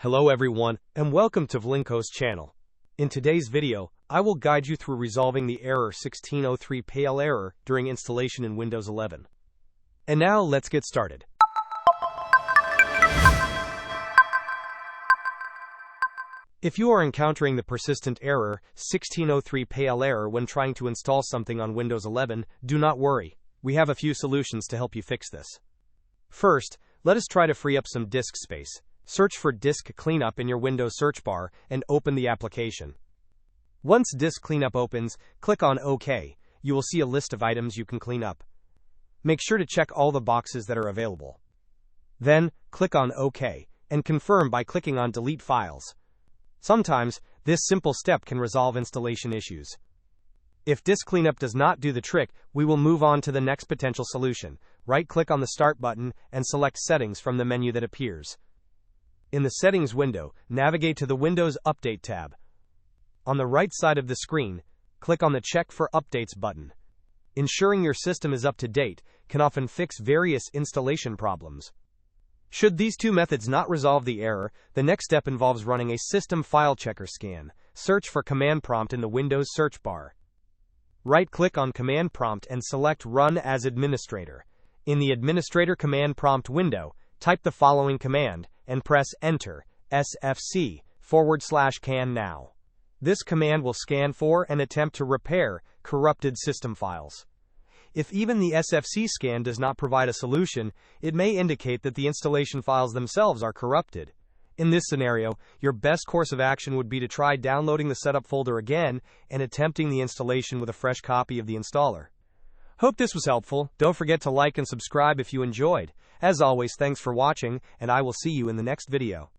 Hello everyone, and welcome to Vlinko's channel. In today's video, I will guide you through resolving the error 1603 pale error during installation in Windows 11. And now let's get started. If you are encountering the persistent error 1603 pale error when trying to install something on Windows 11, do not worry. We have a few solutions to help you fix this. First, let us try to free up some disk space. Search for Disk Cleanup in your Windows search bar and open the application. Once Disk Cleanup opens, click on OK. You will see a list of items you can clean up. Make sure to check all the boxes that are available. Then, click on OK and confirm by clicking on Delete Files. Sometimes, this simple step can resolve installation issues. If Disk Cleanup does not do the trick, we will move on to the next potential solution. Right-click on the Start button and select Settings from the menu that appears. In the Settings window, navigate to the Windows Update tab. On the right side of the screen, click on the Check for Updates button. Ensuring your system is up to date can often fix various installation problems. Should these two methods not resolve the error, the next step involves running a System File Checker scan. Search for Command Prompt in the Windows search bar. Right-click on Command Prompt and select Run as Administrator. In the Administrator Command Prompt window, type the following command and press Enter, sfc/can now. This command will scan for and attempt to repair corrupted system files. If even the SFC scan does not provide a solution, it may indicate that the installation files themselves are corrupted. In this scenario, your best course of action would be to try downloading the setup folder again and attempting the installation with a fresh copy of the installer. Hope this was helpful. Don't forget to like and subscribe if you enjoyed. As always, thanks for watching, and I will see you in the next video.